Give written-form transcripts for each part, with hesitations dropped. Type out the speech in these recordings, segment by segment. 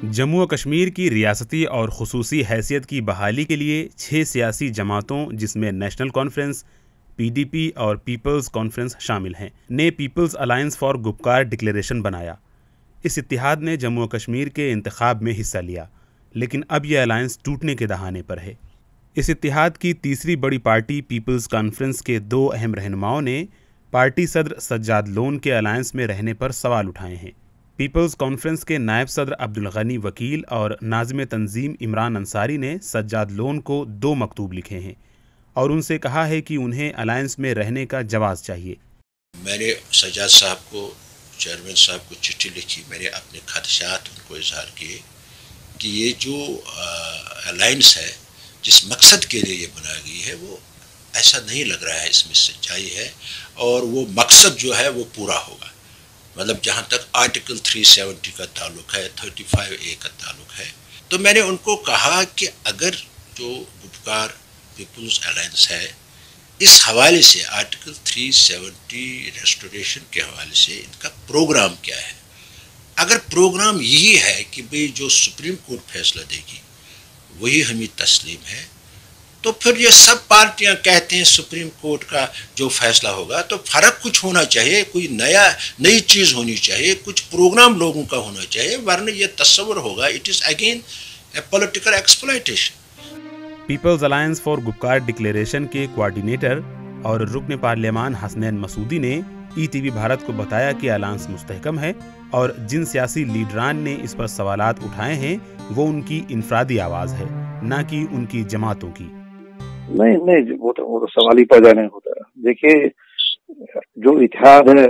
جموں و کشمیر کی ریاستی اور خصوصی حیثیت کی بحالی کے لیے 6 سیاسی جماعتوں جس میں national conference, P D P اور پیپلز کانفرنس شامل ہیں نے people's alliance for Gupkar declaration بنایا۔ اس اتحاد نے جموں و کشمیر کے انتخاب میں حصہ لیا، لیکن اب یہ الائنس ٹوٹنے کے دہانے پر ہے۔ اس اتحاد کی تیسری بڑی پارٹی پیپلز کانفرنس کے 2 اہم رہنماؤں نے پارٹی صدر سجاد لون کے الائنس میں رہنے پر سوال اٹھائے ہیں۔ پیپلز کانفرنس کے نائب صدر عبدالغنی وکیل اور ناظم تنظیم عمران انصاری نے سجاد لون کو 2 مکتوب لکھے ہیں اور ان سے کہا ہے کہ انہیں الائنس میں رہنے کا جواز چاہیے۔ میں نے سجاد صاحب کو، چیئرمین صاحب کو چٹھی لکھی، میں نے اپنے خدشات ان کو اظہار کیے کہ یہ جو الائنس ہے جس مقصد کے لیے یہ بنائی گئی ہے وہ ایسا نہیں لگ رہا ہے، اس میں سچائی ہے اور وہ مقصد جو ہے وہ پورا ہوگا۔ مطلب جہاں تک آرٹیکل 370 کا تعلق ہے، 35A کا تعلق ہے، تو میں نے ان کو کہا کہ اگر جو گپکار پیپلز الائنس ہے اس حوالے سے آرٹیکل 370 ریسٹوریشن کے حوالے سے ان کا پروگرام کیا ہے؟ اگر پروگرام یہی ہے کہ بھئی جو سپریم کورٹ فیصلہ دے گی وہی ہمیں تسلیم ہے، تو پھر یہ سب پارٹیاں کہتے ہیں سپریم کورٹ کا جو فیصلہ ہوگا تو فرق کچھ ہونا چاہیے، کوئی نئی چیز ہونی چاہیے، کچھ پروگرام لوگوں کا ہونا چاہیے، ورنہ یہ تصور ہوگا it is again a political exploitation. People's alliance for Gupkar declaration کے کوارڈینیٹر اور رکن پارلیمان حسنین مسعودی نے ای ٹی وی بھارت کو بتایا کہ الائنس مستحکم ہے اور جن سیاسی لیڈران نے اس پر سوالات اٹھائے ہیں وہ ان کی انفرادی آواز ہے، نہ کہ ان کی جماعتوں کی۔ نہیں وہ تو سوال ہی پیدا نہیں ہوتا۔ دیکھیے جو اتحاد ہے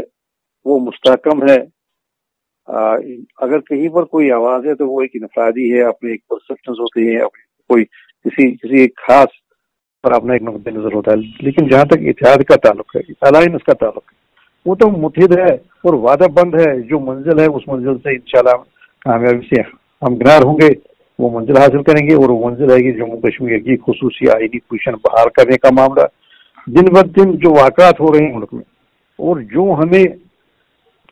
وہ مستحکم ہے، اگر کہیں پر کوئی آواز ہے تو وہ ایک انفرادی ہے، اپنے ایک پرسپشنز ہوتی ہیں، کوئی کسی ایک خاص پر اپنا ایک نقطۂ نظر ہوتا ہے۔ لیکن جہاں تک اتحاد کا تعلق ہے، الائنس کا تعلق ہے، وہ تو متحد ہے اور وعدہ بند ہے۔ جو منزل ہے اس منزل سے انشاءاللہ کامیابی سے ہم گرار ہوں گے، وہ منزل حاصل کریں گے، اور وہ منزل ہے کہ جموں کشمیر کی خصوصی آئینی پوزیشن بحال کرنے کا معاملہ۔ دن بہ دن جو واقعات ہو رہے ہیں ملک میں اور جو ہمیں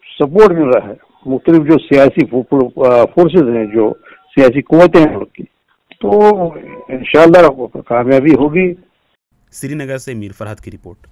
سپورٹ مل رہا ہے، مختلف جو سیاسی فورسز ہیں، جو سیاسی قوتیں ہیں ملک کی، تو انشاءاللہ کامیابی ہوگی۔ سری نگر سے میر فرحت کی رپورٹ۔